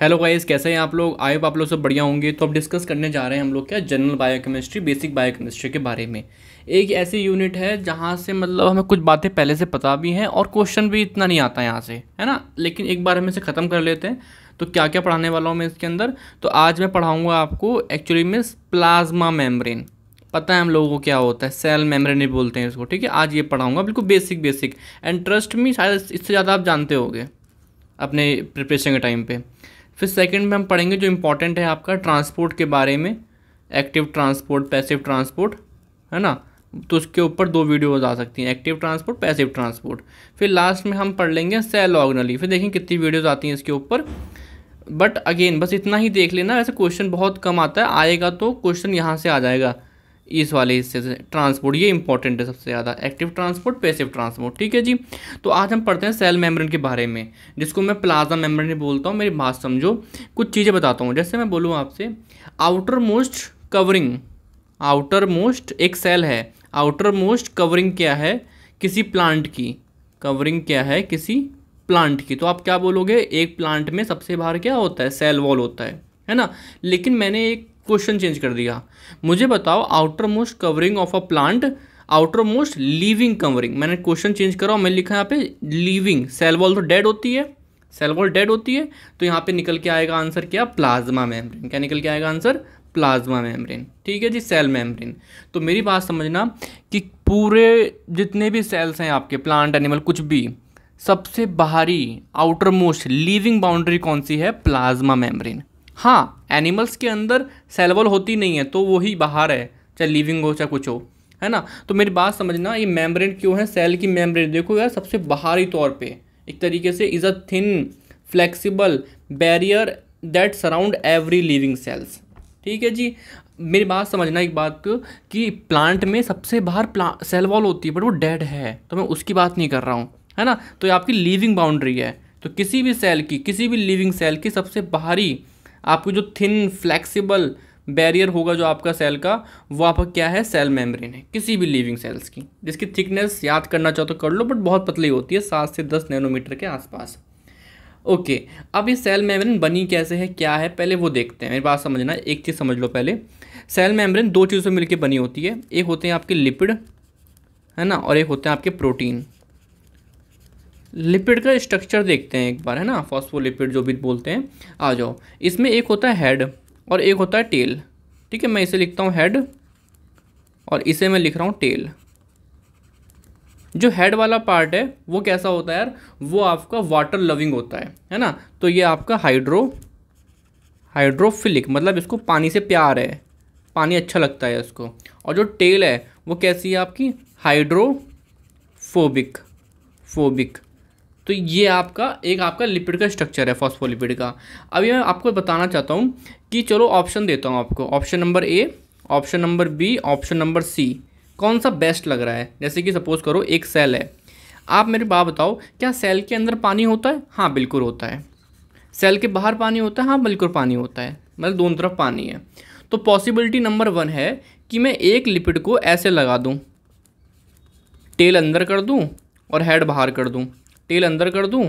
Hello guys, कैसे हैं आप लोग। आई होप आप लोग सब बढ़िया होंगे। तो अब डिस्कस करने जा रहे हैं हम लोग क्या जनरल बायोकेमिस्ट्री, बेसिक बायोकेमिस्ट्री के बारे में। एक ऐसी यूनिट है जहाँ से मतलब हमें कुछ बातें पहले से पता भी हैं और क्वेश्चन भी इतना नहीं आता यहाँ से, है ना। लेकिन एक बार हम इसे ख़त्म कर लेते हैं। तो क्या क्या पढ़ाने वाला हूँ मैं इसके अंदर। तो आज मैं पढ़ाऊँगा आपको एक्चुअली में प्लाज्मा मेम्ब्रेन। पता है हम लोगों को क्या होता है, सेल मेम्ब्रेन ही बोलते हैं इसको, ठीक है। आज ये पढ़ाऊँगा बिल्कुल basic basic, and trust me शायद इससे ज़्यादा आप जानते होंगे अपने प्रिपरेशन के टाइम पे। फिर सेकंड में हम पढ़ेंगे जो इम्पोर्टेंट है आपका ट्रांसपोर्ट के बारे में, एक्टिव ट्रांसपोर्ट, पैसिव ट्रांसपोर्ट, है ना। तो उसके ऊपर 2 वीडियोज आ सकती हैं, एक्टिव ट्रांसपोर्ट, पैसिव ट्रांसपोर्ट। फिर लास्ट में हम पढ़ लेंगे सेल ऑर्गेनेली। फिर देखें कितनी वीडियोज आती हैं इसके ऊपर। बट अगेन बस इतना ही देख लेना, ऐसे क्वेश्चन बहुत कम आता है, आएगा तो क्वेश्चन यहाँ से आ जाएगा इस वाले हिस्से से। ट्रांसपोर्ट ये इंपॉर्टेंट है सबसे ज़्यादा, एक्टिव ट्रांसपोर्ट, पैसिव ट्रांसपोर्ट, ठीक है जी। तो आज हम पढ़ते हैं सेल मेम्ब्रेन के बारे में, जिसको मैं प्लाज्मा मेम्ब्रेन बोलता हूँ। मेरी बात समझो, कुछ चीज़ें बताता हूँ। जैसे मैं बोलूँ आपसे, outer most covering, outer most एक सेल है, आउटर मोस्ट कवरिंग क्या है किसी प्लांट की, कवरिंग क्या है किसी प्लांट की। तो आप क्या बोलोगे, एक प्लांट में सबसे बाहर क्या होता है, सेल वॉल होता है ना। लेकिन मैंने एक क्वेश्चन चेंज कर दिया। मुझे बताओ outer most covering of a plant, outer most living covering. मैंने क्वेश्चन चेंज करा और मैं लिखा यहाँ पे लिविंग। सेल वॉल तो डेड होती है, सेल वॉल डेड होती है, तो यहाँ पे निकल के आएगा आंसर क्या, प्लाज्मा मेम्ब्रेन। क्या निकल के आएगा आंसर, प्लाज्मा मेम्ब्रेन, ठीक है जी, सेल मेम्ब्रेन। तो मेरी बात समझना कि पूरे जितने भी सेल्स हैं आपके, प्लांट, एनिमल, कुछ भी, सबसे बाहरी आउटर मोस्ट लिविंग बाउंड्री कौन सी है, प्लाज्मा मेम्ब्रेन। हाँ, एनिमल्स के अंदर सेल वॉल होती नहीं है तो वही बाहर है, चाहे लिविंग हो चाहे कुछ हो, है ना। तो मेरी बात समझना, ये मेम्ब्रेन क्यों है, सेल की मेम्ब्रेन देखो यार, सबसे बाहरी तौर पे एक तरीके से is a thin flexible barrier that surround every living cells, ठीक है जी। मेरी बात समझना एक बात कि प्लांट में सबसे बाहर सेल वॉल होती है, बट वो डेड है, तो मैं उसकी बात नहीं कर रहा हूँ, है ना। तो ये आपकी लिविंग बाउंड्री है। तो किसी भी सेल की, किसी भी लिविंग सेल की सबसे बाहरी आपको जो थिन फ्लेक्सिबल बैरियर होगा जो आपका सेल का, वो आपका क्या है, सेल मेम्ब्रेन है, किसी भी लिविंग सेल्स की। जिसकी थिकनेस याद करना चाहो तो कर लो, बट बहुत पतली होती है, 7 से 10 नैनोमीटर के आसपास। ओके, अब ये सेल मेम्ब्रेन बनी कैसे है, क्या है, पहले वो देखते हैं। मेरी बात समझना, एक चीज़ समझ लो पहले। सेल मेम्ब्रेन 2 चीज़ों से मिलकर बनी होती है। एक होते हैं आपके लिपिड, है ना, और एक होते हैं आपके प्रोटीन। लिपिड का स्ट्रक्चर देखते हैं एक बार, है ना, फॉस्फोलिपिड जो भी बोलते हैं। आ जाओ, इसमें एक होता है हेड और एक होता है टेल, ठीक है। मैं इसे लिखता हूँ हेड और इसे मैं लिख रहा हूँ टेल। जो हेड वाला पार्ट है वो कैसा होता है यार, वो आपका वाटर लविंग होता है ना। तो ये आपका हाइड्रोफिलिक, मतलब इसको पानी से प्यार है, पानी अच्छा लगता है इसको। और जो टेल है वो कैसी है आपकी, हाइड्रोफोबिक, फोबिक। तो ये आपका लिपिड का स्ट्रक्चर है, फॉस्फोलिपिड का। अभी मैं आपको बताना चाहता हूँ कि चलो ऑप्शन देता हूँ आपको, option number A, option number B, option number C, कौन सा बेस्ट लग रहा है। जैसे कि सपोज करो एक सेल है, आप मेरी बात बताओ, क्या सेल के अंदर पानी होता है, हाँ बिल्कुल होता है। सेल के बाहर पानी होता है, हाँ बिल्कुल पानी होता है, मतलब दोनों तरफ पानी है। तो पॉसिबिलिटी नंबर 1 है कि मैं एक लिपिड को ऐसे लगा दूँ, टेल अंदर कर दूँ और हेड बाहर कर दूँ, टेल अंदर कर दूं,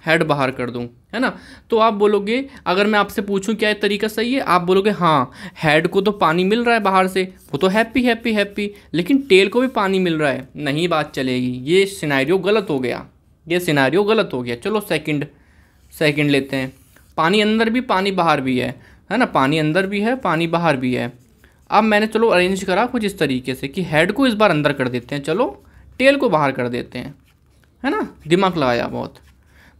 हेड बाहर कर दूं, है ना। तो आप बोलोगे, अगर मैं आपसे पूछूं क्या ये तरीका सही है, आप बोलोगे हाँ, हेड को तो पानी मिल रहा है बाहर से, वो तो हैप्पी हैप्पी हैप्पी, लेकिन टेल को भी पानी मिल रहा है, नहीं बात चलेगी, ये सिनेरियो गलत हो गया, ये सिनेरियो गलत हो गया। चलो सेकंड लेते हैं। पानी अंदर भी पानी बाहर भी है ना, पानी अंदर भी है पानी बाहर भी है। अब मैंने चलो अरेंज करा कुछ इस तरीके से कि हेड को इस बार अंदर कर देते हैं, चलो टेल को बाहर कर देते हैं, है ना, दिमाग लगाया बहुत।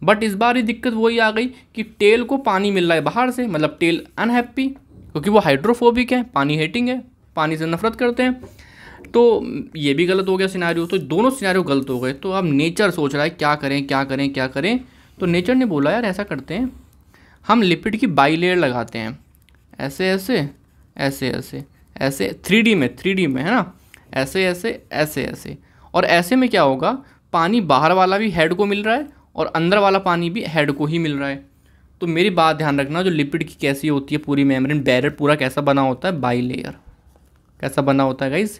बट इस बार ही दिक्कत वही आ गई कि टेल को पानी मिल रहा है बाहर से, मतलब टेल अनहैप्पी, क्योंकि वो हाइड्रोफोबिक है, पानी हेटिंग है, पानी से नफरत करते हैं। तो ये भी गलत हो गया सिनेरियो, तो दोनों सिनेरियो गलत हो गए। तो अब नेचर सोच रहा है क्या करें क्या करें क्या करें। तो नेचर ने बोला यार ऐसा करते हैं, हम लिपिड की बाई लेयर लगाते हैं, ऐसे ऐसे ऐसे ऐसे ऐसे, 3D में, है ना, ऐसे ऐसे ऐसे ऐसे। और ऐसे में क्या होगा, पानी बाहर वाला भी हेड को मिल रहा है और अंदर वाला पानी भी हेड को ही मिल रहा है। तो मेरी बात ध्यान रखना, जो लिपिड की कैसी होती है पूरी मेम्ब्रेन बैरियर पूरा कैसा बना होता है, बाई लेयर। कैसा बना होता है गाइस,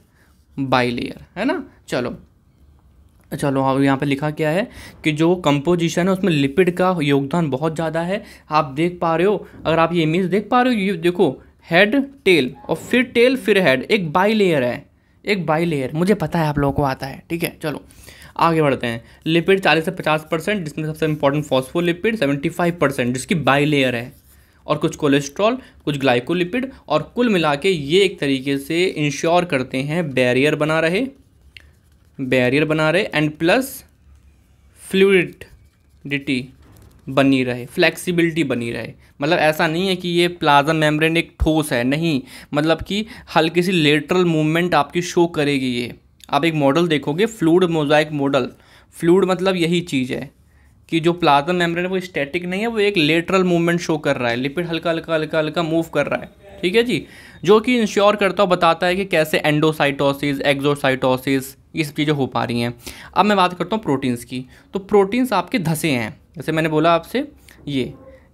बाई लेयर, है ना। चलो चलो हाँ, यहाँ पे लिखा क्या है कि जो कंपोजिशन है उसमें लिपिड का योगदान बहुत ज़्यादा है। आप देख पा रहे हो, अगर आप ये इमेज देख पा रहे हो, ये देखो हेड टेल और फिर टेल फिर हेड, एक बाई लेयर है, एक बाई लेयर, मुझे पता है आप लोगों को आता है, ठीक है। चलो आगे बढ़ते हैं। लिपिड 40 से 50%, जिसमें सबसे इंपॉर्टेंट फॉस्फोलिपिड 75%, जिसकी बाई लेयर है, और कुछ कोलेस्ट्रॉल, कुछ ग्लाइकोलिपिड, और कुल मिला के ये एक तरीके से इंश्योर करते हैं बैरियर बना रहे एंड प्लस फ्लूइडिटी बनी रहे, फ्लेक्सिबिलिटी बनी रहे। मतलब ऐसा नहीं है कि ये प्लाज्मा मेम्ब्रेन एक ठोस है, नहीं, मतलब कि हल्की सी लेटरल मूवमेंट आपकी शो करेगी ये। आप एक मॉडल देखोगे, फ्लूइड मोजाइक मॉडल, फ्लूइड मतलब यही चीज़ है कि जो प्लाज्मा मेम्ब्रेन है वो स्टैटिक नहीं है, वो एक लेटरल मूवमेंट शो कर रहा है, लिपिड हल्का हल्का हल्का हल्का मूव कर रहा है, ठीक है जी, जो कि इंश्योर करता बताता है कि कैसे एंडोसाइटोसिस, एक्सोसाइटोसिस, ये सब चीज़ें हो पा रही हैं। अब मैं बात करता हूँ प्रोटीन्स की। तो प्रोटीन्स आपके धसे हैं, जैसे मैंने बोला आपसे,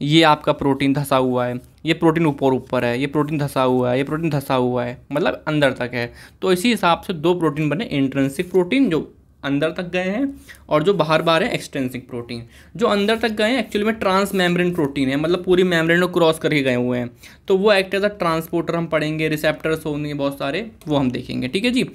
ये आपका प्रोटीन धसा हुआ है, ये प्रोटीन ऊपर है, ये प्रोटीन धसा हुआ है, ये प्रोटीन धसा हुआ है, मतलब अंदर तक है। तो इसी हिसाब से दो प्रोटीन बने, इंट्रिंसिक प्रोटीन जो अंदर तक गए हैं, और जो बाहर है एक्सट्रिंसिक प्रोटीन। जो अंदर तक गए हैं एक्चुअली में ट्रांस मेम्ब्रेन प्रोटीन है, मतलब पूरी मेम्ब्रेन को क्रॉस करके गए हुए हैं, तो वो एक्ट एज अ ट्रांसपोर्टर हम पढ़ेंगे, रिसेप्टर्स होंगे बहुत सारे, वो हम देखेंगे, ठीक है जी।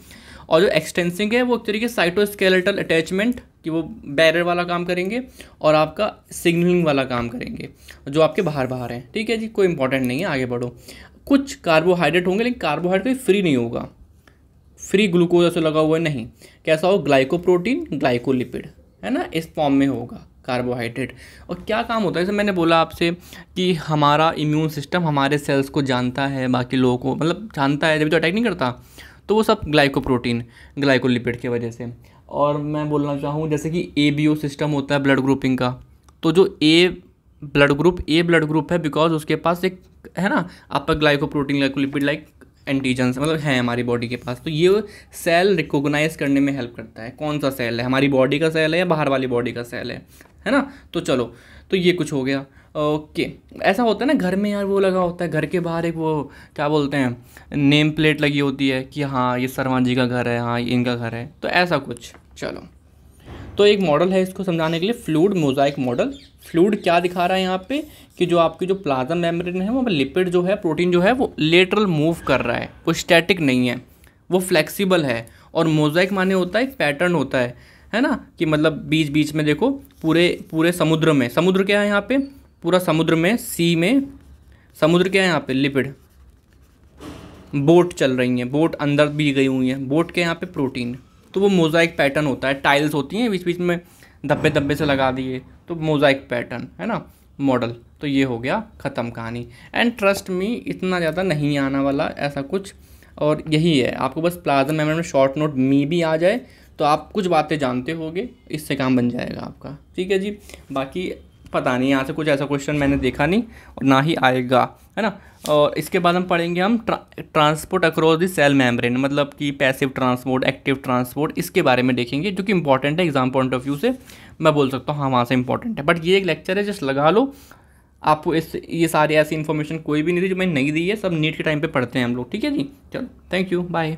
और जो एक्सटेंसिंग है वो एक तरीके से साइटोस्केलेटल अटैचमेंट कि वो बैरियर वाला काम करेंगे और आपका सिग्नलिंग वाला काम करेंगे, जो आपके बाहर हैं, ठीक है जी, कोई इंपॉर्टेंट नहीं है, आगे बढ़ो। कुछ कार्बोहाइड्रेट होंगे, लेकिन कार्बोहाइड्रेट फ्री नहीं होगा, फ्री ग्लूकोज ऐसे लगा हुआ है, नहीं, कैसा हो, ग्लाइकोप्रोटीन ग्लाइकोलिपिड, है ना, इस फॉर्म में होगा कार्बोहाइड्रेट। और क्या काम होता है, जैसे मैंने बोला आपसे कि हमारा इम्यून सिस्टम हमारे सेल्स को जानता है, बाकी लोगों को मतलब जानता है, जब तो अटैक नहीं करता, तो वो सब ग्लाइकोप्रोटीन ग्लाइकोलिपिड की वजह से। और मैं बोलना चाहूँ जैसे कि ABO सिस्टम होता है ब्लड ग्रुपिंग का, तो जो ए ब्लड ग्रुप है बिकॉज उसके पास एक है ना आपका ग्लाइकोप्रोटीन ग्लाइकोलिपिड लाइक एंटीजन्स मतलब हैं हमारी बॉडी के पास, तो ये सेल रिकॉग्नाइज करने में हेल्प करता है कौन सा सेल है, हमारी बॉडी का सेल है या बाहर वाली बॉडी का सेल है ना। तो चलो, तो ये कुछ हो गया। ओके, ऐसा होता है ना घर में यार, वो लगा होता है घर के बाहर एक वो क्या बोलते हैं नेम प्लेट लगी होती है कि हाँ ये शर्मा जी का घर है, हाँ ये इनका घर है, तो ऐसा कुछ। चलो, तो एक मॉडल है इसको समझाने के लिए, फ्लूइड मोजाइक मॉडल। फ्लूइड क्या दिखा रहा है यहाँ पे कि जो आपकी जो प्लाज्मा मेम्ब्रेन है वो लिपिड जो है, प्रोटीन जो है वो लेटरल मूव कर रहा है, वो स्टैटिक नहीं है, वो फ्लेक्सिबल है। और मोजाइक माने होता है एक पैटर्न होता है ना, कि मतलब बीच बीच में देखो पूरे समुद्र में, समुद्र क्या है यहाँ पे, पूरा समुद्र में, सी में समुद्र क्या है यहाँ पे, लिपिड, बोट चल रही हैं, बोट अंदर भी गई हुई हैं, बोट के यहाँ पे प्रोटीन, तो वो मोजाइक पैटर्न होता है, टाइल्स होती हैं बीच बीच में धब्बे धब्बे से लगा दिए, तो मोजाइक पैटर्न है ना मॉडल। तो ये हो गया ख़त्म कहानी। एंड ट्रस्ट मी इतना ज़्यादा नहीं आना वाला ऐसा कुछ, और यही है, आपको बस प्लाज्मा मेम्ब्रेन में शॉर्ट नोट मी भी आ जाए तो आप कुछ बातें जानते होगे, इससे काम बन जाएगा आपका, ठीक है जी। बाकी पता नहीं, यहाँ से कुछ ऐसा क्वेश्चन मैंने देखा नहीं और ना ही आएगा, है ना। और इसके बाद हम पढ़ेंगे हम transport across the cell membrane, मतलब कि पैसिव ट्रांसपोर्ट, एक्टिव ट्रांसपोर्ट, इसके बारे में देखेंगे, जो कि इंपॉर्टेंट है एग्जाम पॉइंट ऑफ व्यू से, मैं बोल सकता हूँ हाँ वहाँ से इंपॉर्टेंट है। बट ये एक लेक्चर है, जस्ट लगा लो, आपको ये सारी ऐसी इन्फॉर्मेशन कोई भी नहीं थी जो मैंने नहीं दी है, सब नीट के टाइम पे पढ़ते हैं हम लोग, ठीक है जी। चलो, थैंक यू, बाय।